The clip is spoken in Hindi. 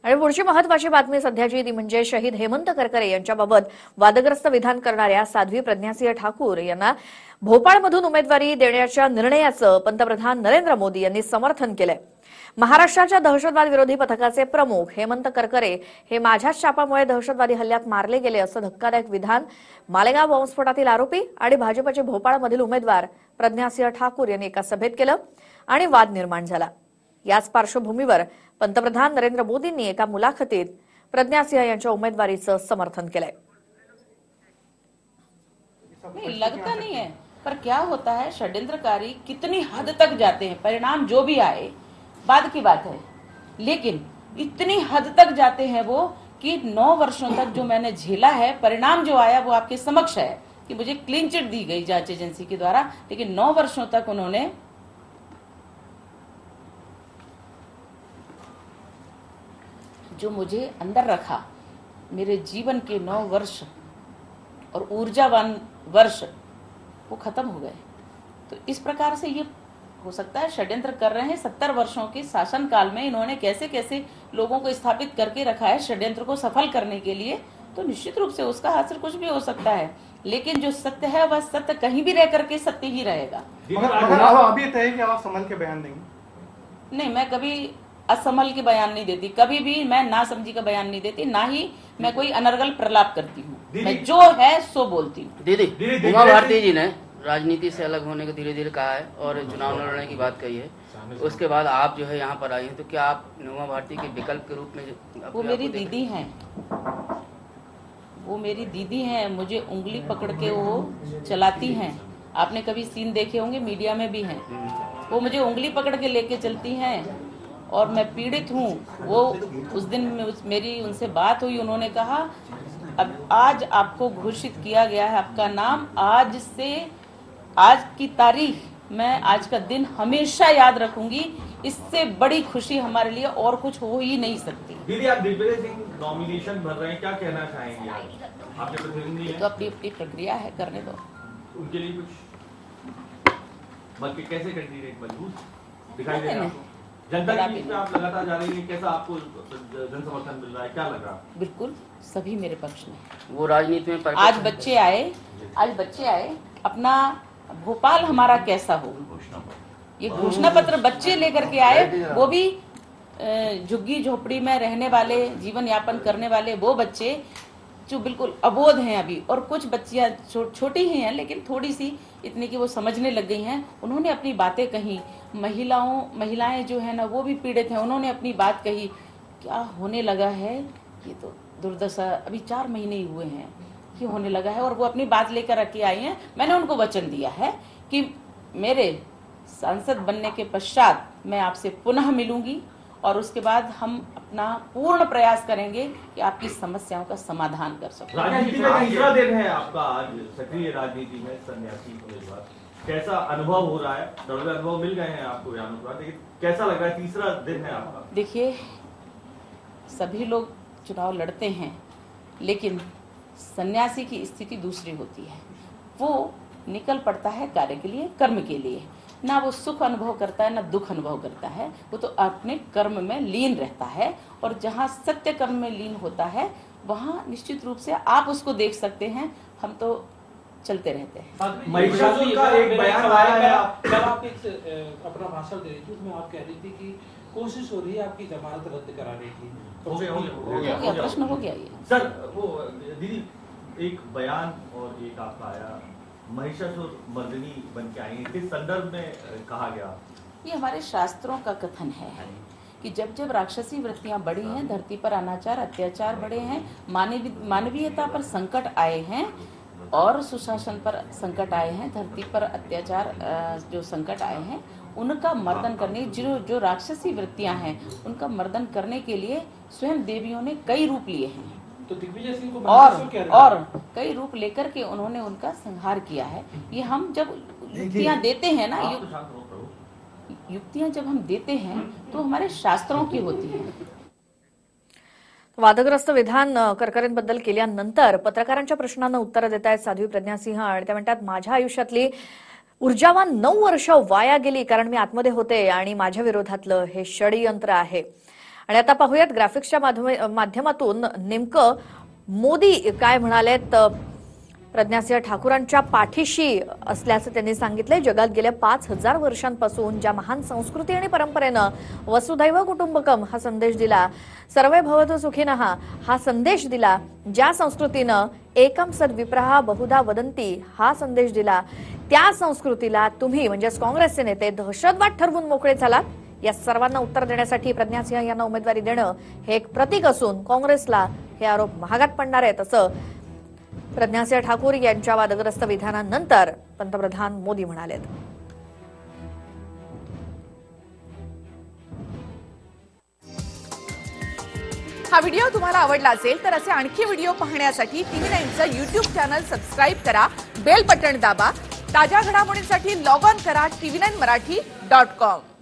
आणि पुढची महत्वाची बातमी सध्याची ती म्हणजे शहीद हेमंत करकरे यांच्याबाबत वादग्रस्त विधान करणाऱ्या साध्वी प्रज्ञासिंह ठाकूर यांना भोपाळमधून उमेदवारी देण्याच्या निर्णयाचं पंतप्रधान नरेंद्र मोदी यांनी समर्थन केलंय। महाराष्ट्राच्या दहशतवाद विरोधी पथकाचे प्रमुख हेमंत करकरे हे माझ्याच शापामुळे दहशतवादी हल्ल्यात मारले गेले असं धक्कादायक विधान मालेगाव बॉम्बस्फोटातील आरोपी आणि भाजपचे भोपाळमधील उमेदवार प्रज्ञासिंह ठाकूर यांनी एका सभेत केलं आणि वाद निर्माण झाला। याच पार्श्वभूमीवर पंतप्रधान नरेंद्र मोदींनी एका मुलाखतीत प्रज्ञासिंह यांच्या उमेदवारीचं समर्थन केलंय। नहीं लगता नहीं है, पर क्या होता है षड्यंत्रकारी कितनी हद तक जाते हैं, परिणाम जो भी आए बाद की बात है, लेकिन इतनी हद तक जाते हैं वो कि 9 वर्षों तक जो मैंने झेला है, परिणाम जो आया वो आपके समक्ष है कि मुझे क्लीन चिट दी गई जांच एजेंसी के द्वारा, लेकिन 9 वर्षों तक उन्होंने जो मुझे अंदर रखा, मेरे जीवन के 9 वर्ष और ऊर्जावान वर्ष वो खत्म हो गए। तो इस प्रकार से ये हो सकता है षड्यंत्र कर रहे हैं। 70 वर्षों के शासन काल में इन्होंने कैसे कैसे लोगों को स्थापित करके रखा है षड्यंत्र को सफल करने के लिए, तो निश्चित रूप से उसका असर कुछ भी हो सकता है, लेकिन जो सत्य है वह सत्य कहीं भी रह करके सत्य ही रहेगा। अभी तय कि आप संभल के बयान देंगे? नहीं, मैं कभी असंभल के बयान नहीं देती, कभी भी मैं ना समझी का बयान नहीं देती, ना ही मैं कोई अनर्गल प्रलाप करती हूँ। मैं जो है सो बोलती हूँ। दीदी उमा भारती जी ने राजनीति से अलग होने को धीरे धीरे कहा है और चुनाव लड़ने की बात कही है। उसके बाद आप जो है यहाँ पर आई हैं, तो क्या आप उमा भारती के विकल्प के रूप में? वो मेरी दीदी हैं, वो मेरी दीदी हैं, मुझे उंगली पकड़ के वो चलाती हैं। आपने कभी सीन देखे होंगे, मीडिया में भी हैं। वो मुझे उंगली पकड़ के लेके चलती हैं और मैं पीड़ित हूँ। वो उस दिन मेरी उनसे बात हुई, उन्होंने कहा अब आज आपको घोषित किया गया है आपका नाम, आज से आज की तारीख मैं आज का दिन हमेशा याद रखूंगी। इससे बड़ी खुशी हमारे लिए और कुछ हो ही नहीं सकती। दीदी आप दिग्विजय सिंह नॉमिनेशन भर रहे हैं, क्या कहना चाहेंगे? आपके प्रतिनिधि हैं, तो अपनी अपनी प्रक्रिया है, करने दो उनके लिए कुछ, बल्कि कैसे कैंडिडेट मजबूत दिखाई दे रहा है? जनता के बीच में आप लगातार जा रही हैं, कैसा आपको जन समर्थन मिल रहा है, क्या लग रहा है? बिल्कुल सभी मेरे पक्ष में। वो राजनीति में आज बच्चे आए अपना भोपाल हमारा कैसा हो, ये घोषणा पत्र बच्चे लेकर के आए, वो भी झुग्गी झोपड़ी में रहने वाले, जीवन यापन करने वाले वो बच्चे जो बिल्कुल अबोध हैं अभी, और कुछ बच्चियां छोटी ही हैं लेकिन थोड़ी सी इतनी कि वो समझने लग गई हैं। उन्होंने अपनी बातें कही। महिलाएं जो है ना वो भी पीड़ित हैं, उन्होंने अपनी बात कही। क्या होने लगा है, ये तो दुर्दशा, अभी 4 महीने ही हुए हैं ये होने लगा है, और वो अपनी बात लेकर रखी आई हैं। मैंने उनको वचन दिया है कि मेरे सांसद बनने के पश्चात मैं आपसे पुनः मिलूंगी और उसके बाद हम अपना पूर्ण प्रयास करेंगे कि आपकी समस्याओं का समाधान कर सकें। राजनीति में तीसरा दिन है आपका आज, सक्रिय राजनीति में सन्यासी उम्मीदवार, कैसा अनुभव हो रहा है? दौड़े अनुभव मिल गए हैं आपको बयानों के बाद, लेकिन कैसा लग रहा है, तीसरा दिन है आपका? देखिए, सभी लोग चुनाव लड़ते हैं, लेकिन सन्यासी की स्थिति दूसरी होती है। वो निकल पड़ता है कार्य के लिए, कर्म के लिए, ना वो सुख अनुभव करता है ना दुख अनुभव करता है। वो तो अपने कर्म में लीन रहता है, और जहाँ सत्य कर्म में लीन होता है वहाँ निश्चित रूप से आप उसको देख सकते हैं। हम तो चलते रहते हैं। महिषासुर का एक बयान आया है, जब आप अपना भाषण दे रही थी उसमें आप कह रही थी कि कोशिश हो रही है आपकी जमानत रद्द कराने की। हो गया प्रश्न हो गया ये सर। वो दीदी एक बयान और एक आपका आया, महिषासुर मर्दिनी बन के आई, किस संदर्भ में कहा गया? ये हमारे शास्त्रों का कथन है कि जब जब राक्षसी वृत्तियां बढ़ी हैं, धरती पर अनाचार अत्याचार बढ़े हैं, मानवीयता पर संकट आए हैं और सुशासन पर संकट आए हैं, धरती पर अत्याचार जो संकट आए हैं, उनका मर्दन करने, जो राक्षसी वृत्तियां हैं उनका मर्दन करने के लिए स्वयं देवियों ने कई रूप लिए हैं। तो दिग्विजय सिंह को और कई रूप लेकर के उन्होंने उनका संहार किया है। ये हम जब युक्तियां देते हैं ना, युक्तियां जब हम देते हैं तो हमारे शास्त्रों की होती है। वादग्रस्त विधान करकरेंबद्दल केल्यानंतर पत्रकारांच्या प्रश्नांना उत्तर देत आहेत साध्वी प्रज्ञासिंह, आणि त्या म्हणतात माझ्या आयुष्यातली ऊर्जावान 9 वर्ष वाया गेली कारण मी आतमध्ये होते आणि माझ्या विरोधातलं हे षडयंत्र आहे। आणि आता पाहूयात ग्राफिक्सच्या माध्यमातून नेमकं मोदी काय म्हणालेत. प्रज्ञासिंह ठाकूरांच्या पाठीशी असल्याचं त्यांनी सांगितलंय. जगात गेल्या 5000 वर्षांपासून ज्या महान संस्कृती आणि परंपरेनं वसुधैव कुटुंबकम हा संदेश दिला, सर्वे भवतु सुखिनः हा संदेश दिला, ज्या संस्कृतीनं एकम सद्विप्रहा बहुधा वदंती हा संदेश दिला, त्या संस्कृतीला तुम्ही म्हणजेच काँग्रेसचे नेते दहशतवाद ठरवून मोकळे झालात. या सर्वांना उत्तर देण्यासाठी प्रज्ञासिंह यांना उमेदवारी देणं हे एक प्रतीक असून काँग्रेसला हे आरोप महागात पडणार आहेत, असं प्रज्ञासिंह ठाकूर यांच्या वादग्रस्त विधानानंतर पंतप्रधान मोदी म्हणालेत. हा व्हिडिओ तुम्हाला आवडला असेल तर असे आणखी व्हिडिओ पाहण्यासाठी TV9चं YouTube चॅनल सबस्क्राईब करा, बेल बटण दाबा. ताज्या घडामोडींसाठी लॉग ऑन करा tv9marathi.com.